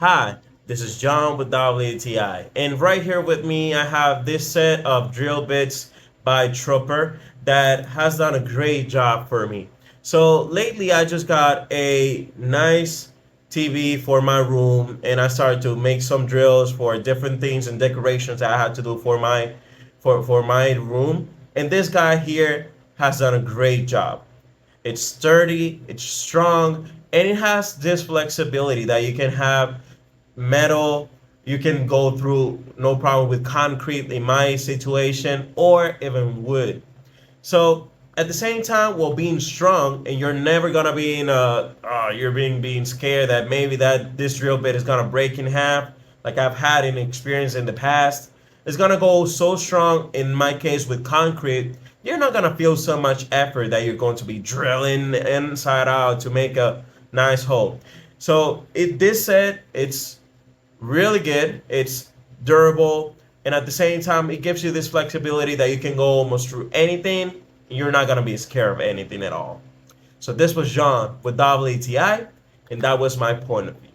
Hi, this is John with WTI, and right here with me I have this set of drill bits by Trooper that has done a great job for me. So lately I just got a nice TV for my room and I started to make some drills for different things and decorations that I had to do for my room. And this guy here has done a great job. It's sturdy, it's strong, and it has this flexibility that you can have metal, you can go through no problem with concrete in my situation, or even wood. So at the same time, while being strong, and you're never gonna be in you're being scared that maybe that this drill bit is gonna break in half, like I've had an experience in the past. It's gonna go so strong. In my case with concrete, you're not gonna feel so much effort that you're going to be drilling inside out to make a nice hole. So this set, it's really good. It's durable, and at the same time, it gives you this flexibility that you can go almost through anything. You're not gonna be scared of anything at all. So this was John with WTI, and that was my point of view.